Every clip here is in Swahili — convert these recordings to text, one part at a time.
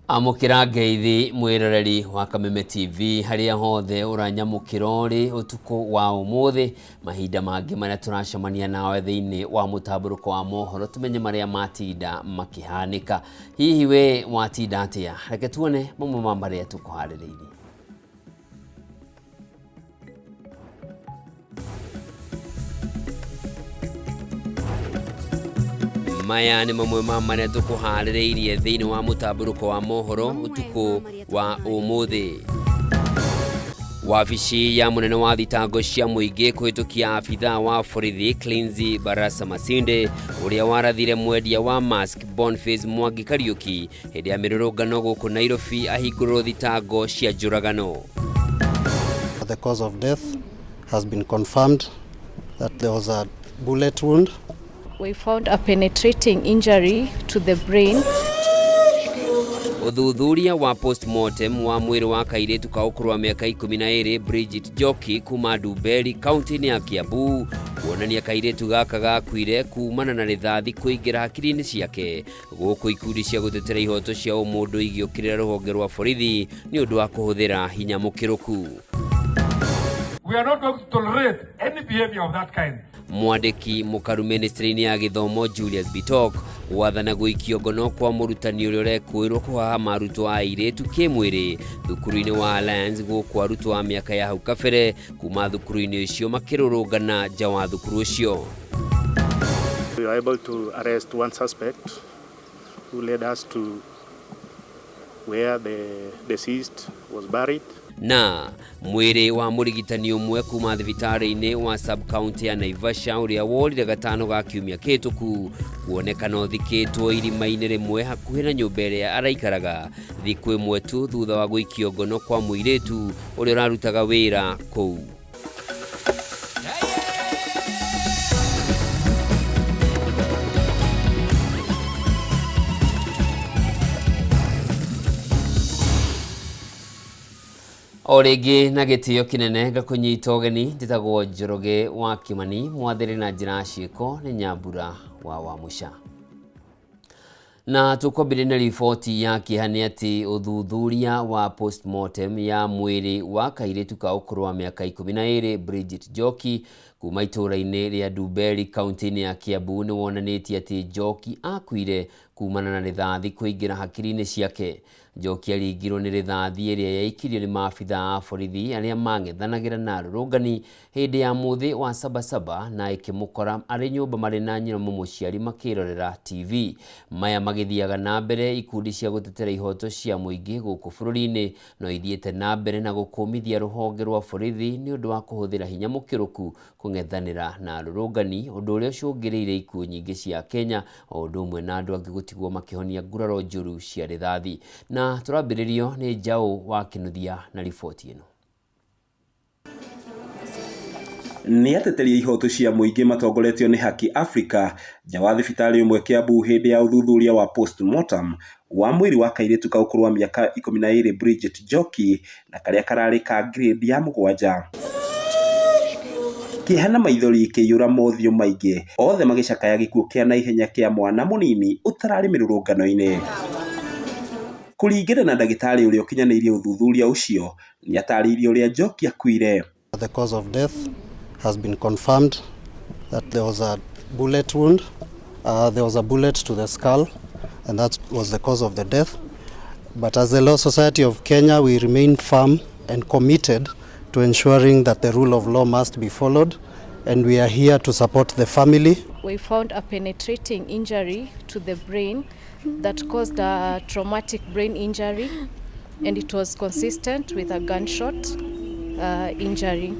Amukira ngeithi mwiroreri wa Kameme TV haria hothe uranyamukira uri utuko wa umuthi mahinda mangi maria turacemania nawe thiini wa mutaburuko wa mohoro tumenye maria matinda makihanika. Hihi we watinda atia? Reke tuone mamwe ma maria tukuhaririirie. Maya ni mamwe ma maria tukuhaririirie thiini wa mutaburuko wa mohoro utuko wa umuthi. Wabici ya munene wa thitango cia muingi kuhitukia afitha wa borithi Cleanzi Barasa Masinde uria warathire mwendia wa mask Boniface Mwangi Kariuki hindi ya mirurungano guku Nairobi ahingurwo thitango cia njuragano. The cause of death has been confirmed that there was a bullet wound. We found a penetrating injury to the brain. Uthuthuria wa postmortem wa mwiri wa kairetu ka ukuru wa miaka 12 Bridget Njoki kuma Nduberi kaunti ya Kiambu kuonania kairetu gaka gakwire kumana na rithathi kuingira hakiri-ini ciake guku ikundi cia gutetera ihoto cia umundu igiukirira ruhonge rwa borithi ni undu wa kuhuthira hinya mukiruku. We are not going to tolerate any behavior of that kind. Mwandiki mukaru ministry-ini ya githomo Julius Bitok wathana guikio ngono kwa murutani uria urekuirwo kuhahama arutwo a airetu kimwiri thukuru-ini wa Alliance guku arutwo a miaka ya hau kabere kuma thukuru-ini ucio makirurungana nja wa thukuru ucio. We were able to arrest one suspect who led us to where the deceased was buried. Na mwiri wa murigitani umwe kuma thibitari-ini wa sub-county ya Naivasha uria worire gatano ga kiumia kituku kuonekana uthikitwo irima-ini rimwe hakuhi na nyumba iria araikaraga thiku imwe tu thutha wa guikio ngono kwa muiretu uria urarutaga wira kuu. Origi na gitio kinene gakunyita ugeni nditagwo Njoroge wa Kimani mwathiri na njira ciiko ni Nyambura wa Wamusha. Na tukwambire na riboti ya kihani ati uthuthuria wa postmortem ya mwiri wa kairetu ka ukuru wa miaka 12 Bridget Njoki kuma itura-ini ria Nduberi kaunti-ini ya Kiambu ni wonanitie ati Njoki akuire kumana na rithathi kuingira hakiri-ini ciake. Njoki aringirwo ni rithathi iria yaikirio ni maabitha a borithi aria mang'ethanagira na arũrũngani hindi ya muthi wa Sabasaba na ikimukora ari nyumba mari na nyina mũciari makirorera TV. Maya magithiaga na mbere ikundi cia gutetera ihoto cia muingi guku bũrũri-ini no ithiete na mbere na gukumithia ruhonge rwa borithi ni undu wa kuhuthira hinya mukiruku kung'ethanira na arũrũngani undu uria ucungiriire ikuũ nyingi cia Kenya o undu umwe na andu angi gutigwo makihonia nguraro njuru cia rithathi. Na turambiririo ni Njau wa Kinuthia na riboti ino. Ni ateteri ihoto cia muingi matongoretio ni Haki Africa nja wa thibitari umwe Kiambu hindi ya uthuthuria wa postmortem wa mwiri wa kairetu ka ukuru wa miaka 12 Bridget Njoki na karia karari ka grade ya 7. Kihana maithori kiyura mothio maingi othe magicakaya gikuo kia na ihenya kia mwana munini utarari mirurungano-ini. Kuringana na ndagitari uria ukinyanirie uthuthuria ucio ni ataririe uria Njoki akuire. The cause of death has been confirmed that there was a bullet wound. There was a bullet to the skull and that was the cause of the death. But as the Law Society of Kenya, we remain firm and committed to ensuring that the rule of law must be followed, and we are here to support the family. We found a penetrating injury to the brain that caused a traumatic brain injury, and it was consistent with a gunshot injury.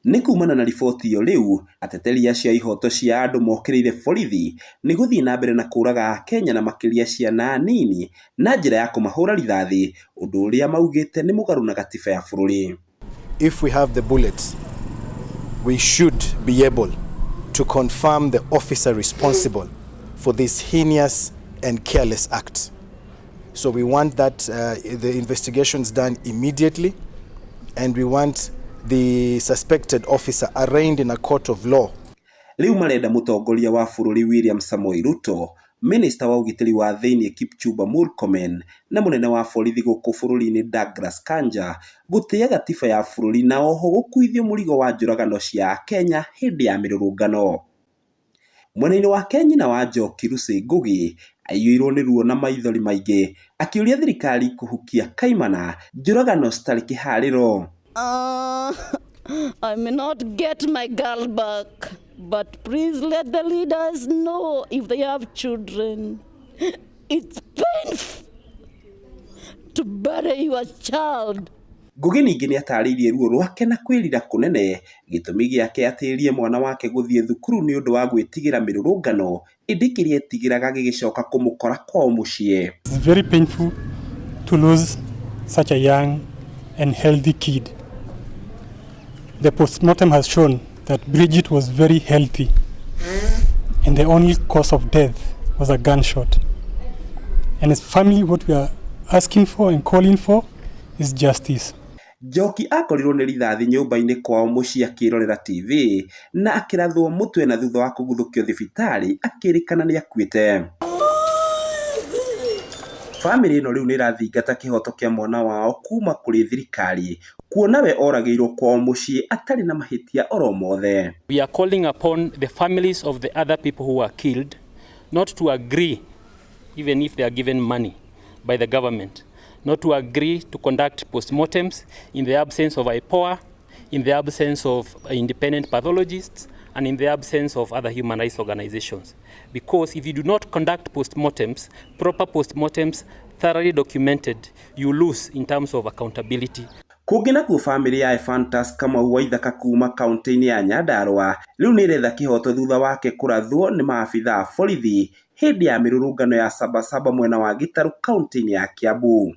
Ni kumana na riboti iyo riu ateteri acio ihoto cia andu mokiriire borithi ni guthii na mbere na kuraga Kenya na makiria ciana nini na njira ya kumahura rithathi undu uria maugite ni mugaru na gatiba ya bururi. If we have the bullets, we should be able to confirm the officer responsible for this heinous and careless act. So we want that the investigations done immediately, and we want the suspected officer arraigned in a court of law. Riu marenda mutongoria wa bururi William Samoei Ruto Minister wa ugitiri wa thiini Kipchumba Murkomen na munene wa borithi guku bururi-ini Douglas Kanja gutia gatiba ya bururi na oho gukuithio murigo wa njuragano cia Kenya hindi ya mirurungano. Mwena-ini wa Kenya wa Njoki Lucy Ngugi aiyuirwo ni ruo na maithori maingi akiuria thirikari kuhukia kaimana njuragano citari kihariro. I may not get my girl back, but please let the leaders know if they have children. It's painful to bury your child. Ngugi ningi ni atariirie ruo rwake na kwirira kunene gitumi giake atirie mwana wake guthie thukuru ni undu wa gwitigira mirurungano indikirie etigiraga gigicoka kumukora kwao mucie. It's very painful to lose such a young and healthy kid. The postmortem has shown that Bridget was very healthy and the only cause of death was a gunshot. And as family, what we are asking for and calling for is justice. Njoki akorirwo ni rithathi nyumba-ini kwao mucie akirorera TV na akirathwo mutwe na thutha wa kuguthukio thibitari akirikana ni akuite. Family ino riu ni irathingata kihoto kia mwana wao kuma kuri thirikari kuona we oragirwo kwao mucie atari na mahitia oro mothe. We are calling upon the families of the other people who were killed not to agree, even if they are given money by the government, not to agree to conduct postmortems in the absence of IPOA, in the absence of independent pathologists, and in the absence of other human rights organizations. Because if you do not conduct postmortems, proper postmortems, thoroughly documented, you lose in terms of accountability. Kungi nakuo family ya Ephantus Kamau wa Ithaka kuma kaunti-ini ya Nyandarua riu ni retha kihoto thutha wake kurathwo ni maafitha a borithi hindi ya mirurungano ya Sabasaba mwena wa Gitaru kaunti-ini ya Kiambu.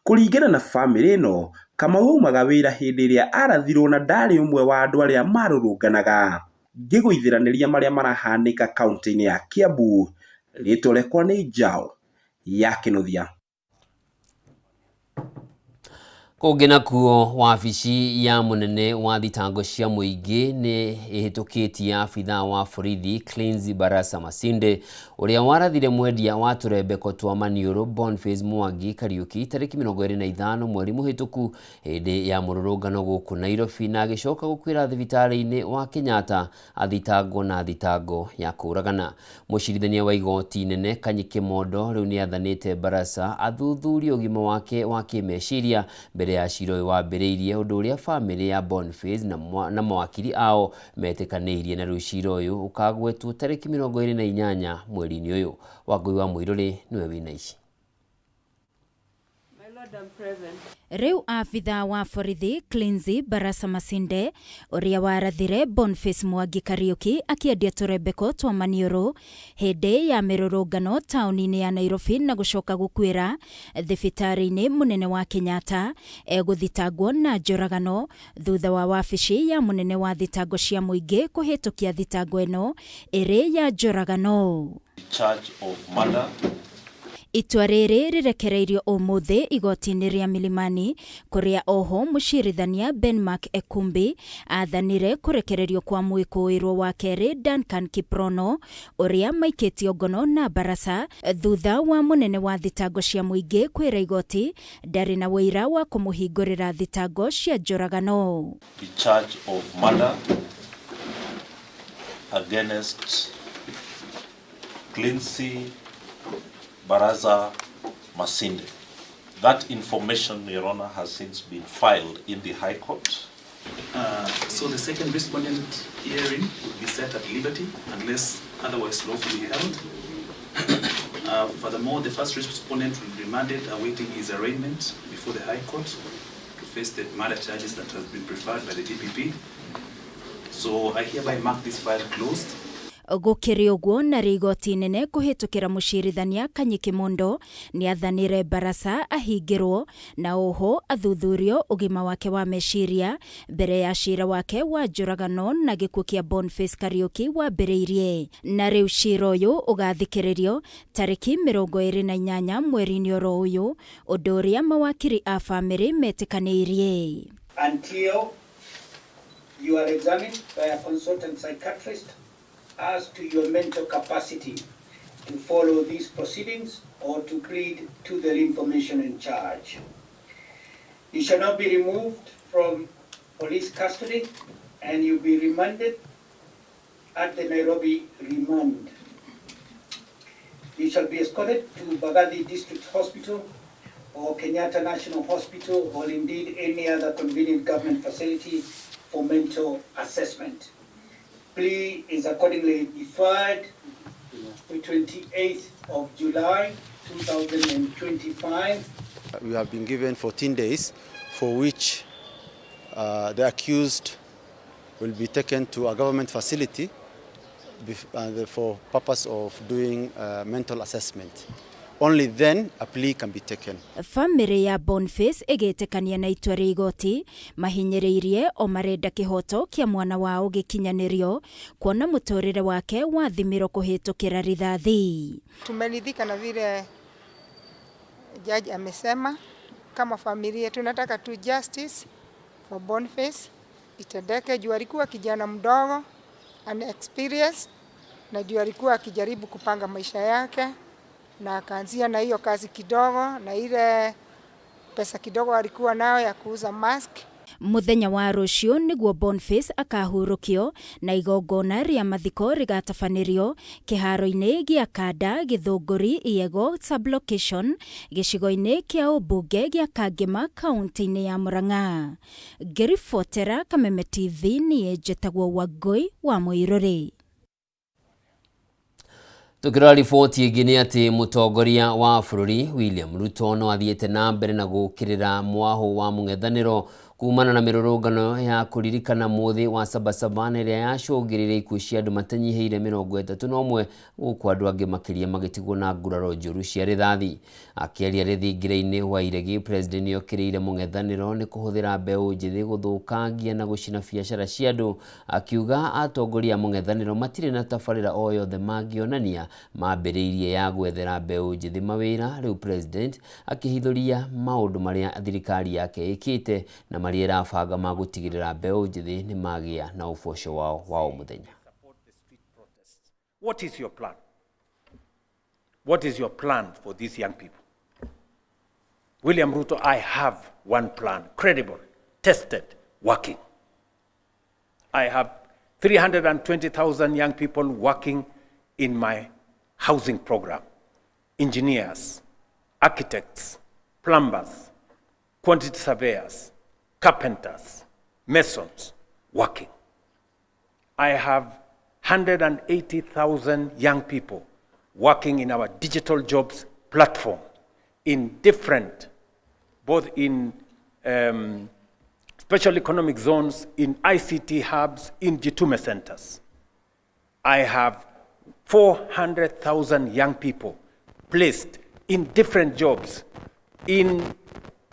Kuringana na family ino, Kamau aumaga wira hindi iria arathirwo na ndari umwe wa andu aria marurunganaga. Ngiguithiraniria maria marahanika kaunti-ini ya Kiambu, ritwa rekwa ni Njau ya Kinuthia. Kungi nakuo wabici ya munene wa thitango cia muingi ni ihitukitie afitha wa borithi Cleanse Barasa Masinde uria warathire mwendia wa turembeko twa maniuru Boniface Mwangi Kariuki tariki 25 mweri muhituku hindi ya mururungano guku Nairobi na agicoka gukwira thibitari-ini wa Kenyatta athitangwo na thitango ya kuragana. Mucirithania wa igoti nene Kanyike Mondo riu ni athanite Barasa athuthurie ugima wake wa kimeciria mbere ya ciro wambiriirie undu uria family ya Boniface na mawakili ao metikaniirie na riu ciro uyu ukagwetwo tariki 28 mweri-ini uyu. Wangui wa Muiruri niwe wina ici. Riu afitha wa borithi Cleanse Barasa Masinde uria warathire Boniface Mwangi Kariuki akiendia turembeko twa maniuru hindi ya mirurungano tauni-ini ya Nairobi na gucoka gukwira thibitari-ini munene wa Kenyatta eguthitangwo na njuragano thutha wa wabici ya munene wa thitango cia muingi kuhitukia thitango ino iri ya njuragano. Charge of murder. Itua riri rirekereirio umuthi igoti-ini ria Milimani kuria oho mucirithania Benmark Ekumbi athanire kurekererio kwa mwikuirwo wa keri Duncan Kiprono uria maikitio ngono na Barasa thutha wa munene wa thitango cia muingi kwira igoti ndari na wira wa kumuhingurira thitango cia njuragano. The charge of murder against Cleanse Barasa Masinde. That information, Your Honor, has since been filed in the High Court. So the second respondent hearing will be set at liberty unless otherwise lawfully held. Furthermore, the first respondent will be remanded awaiting his arraignment before the High Court to face the murder charges that has been preferred by the DPP. So I hereby mark this file closed. Gukiri uguo na rigoti nene kuhitukira mucirithania Kanyike Mondo ni athanire Barasa ahingirwo na oho athuthurio ugima wake wa meciria mbere ya cira wake wa njuragano na gikuo kia Boniface Kariuki wambiriirie. Na riu cira uyu ugathikiririo tariki 28 mweri-ini oro uyu undu uria mawakiri a family metikaniirie. Until you are examined by a consultant psychiatrist as to your mental capacity to follow these proceedings or to plead to the information in charge. You shall not be removed from police custody, and you'll be remanded at the Nairobi remand. You shall be escorted to Bagathi District Hospital or Kenyatta National Hospital, or indeed any other convenient government facility for mental assessment. Plea is accordingly deferred to 28th of July 2025. We have been given 14 days for which the accused will be taken to a government facility for purpose of doing mental assessment. Only then a plea can be taken. Family ya Boniface egetekania na itua ria igoti mahinyiriirie o marenda kihoto kia mwana wao gikinyanirio kuona mutorire wake wathimiro kuhitukira rithathi. Tumeridhika na vile jaji amesema. Kama familia tunataka tu justice for Boniface itendeke, juu alikuwa kijana mdogo unexperienced, na juu alikuwa akijaribu kupanga maisha yake, na akaanzia na hiyo kazi kidogo na ile pesa kidogo alikuwa nayo ya kuuza mask. Muthenya wa rucio niguo Boniface akahurukio na igongona ria mathiko rigatafanirio kiharo-ini gia Kada Githunguri Iego sublocation gicigo-ini kia ubunge gia Kangema kaunti-ini ya Murang'a. Ngiribotera Kameme TV ni njĩtagwo Wangui wa Muiruri. Tukira riboti ingĩ nĩ atĩ mũtongoria wa bũrũri William Ruto no athiĩte na mbere na gũkĩrĩra mwaho wa mũng'ethanĩro kumana na mĩrũrũngano ya kũririkana mũthĩ wa Sabasaba na ĩrĩa yacũngĩrĩirie ikuũ cia andũ matanyihĩire 31 gũkũ andũ angĩ makĩria magĩtigwo na nguraro njũru cia rithathi. Akĩaria rĩthingira-inĩ wa iregi, president nĩokĩrĩire mũng'ethanĩro nĩ kũhũthĩra mbeũ njĩthĩ gũthũkangia na gũcina biacara cia andũ, akiuga atongoria a mũng'ethanĩro matirĩ na tabarĩra o yothe mangĩonania mambĩrĩirie ya gwethera mbeũ njĩthĩ mawĩra. Rĩu president akĩhithũria maũndũ marĩa thirikari yake ĩkĩte na marĩa ĩrabanga ma gũtigĩrĩra mbeũ njĩthĩ nĩ magĩa na ũboco wao wa o mũthenya. What is your plan? What is your plan for these young people? William Ruto, I have one plan, credible, tested, working. I have 320,000 young people working in my housing program. Engineers, architects, plumbers, quantity surveyors, carpenters, masons working. I have 180,000 young people working in our digital jobs platform in different, both in special economic zones, in ICT hubs, in Jitume centers. I have 400,000 young people placed in different jobs in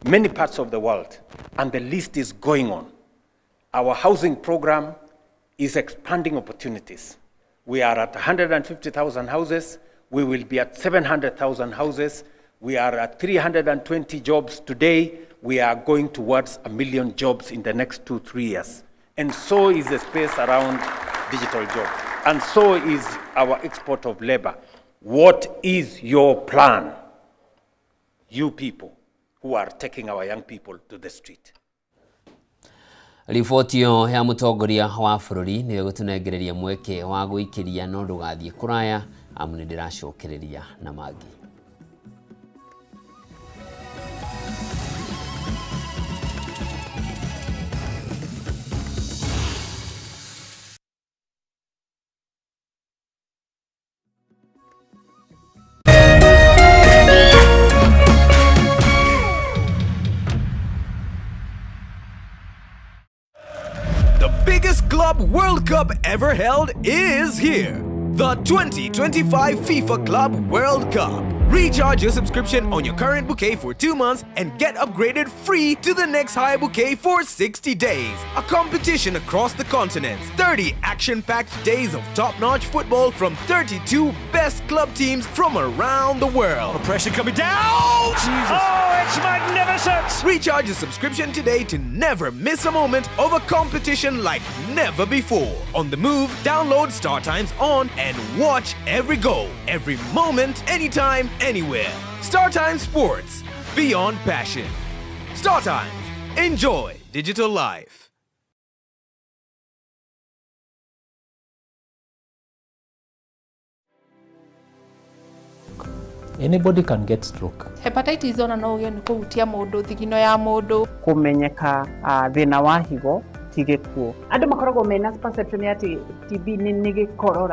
many parts of the world, and the list is going on. Our housing program is expanding opportunities. We are at 150,000 houses. We will be at 700,000 houses. We are at 320 jobs today. We are going towards 1 million jobs in the next 2-3 years. And so is the space around digital jobs. And so is our export of labor. What is your plan, you people who are taking our young people to the street? Riboti yo ya mũtongoria wa bũrũri nĩ gũtũnengereria mweke wa gũikĩria no ndũgathiĩ kũraya, amu nĩ ndĩracokereria na mangĩ. Club World Cup ever held is here. The 2025 FIFA Club World Cup. Recharge your subscription on your current bouquet for 2 months and get upgraded free to the next high bouquet for 60 days. A competition across the continents. 30 action-packed days of top-notch football from 32 best club teams from around the world. Pressure coming down! Jesus. Oh, it's magnificent! Recharge your subscription today to never miss a moment of a competition like never before. On the move, download StarTimes on and watch every goal, every moment, anytime, anywhere. StarTimes Sports, beyond passion. StarTimes, enjoy digital life. Anybody can get stroke. Hepatitis ona no uge ni kuhutia mundu thigino ya mundu. Kumenyeka thina wa higo tigikuo. Andu makoragwo mena perception ati TB ni gikorora.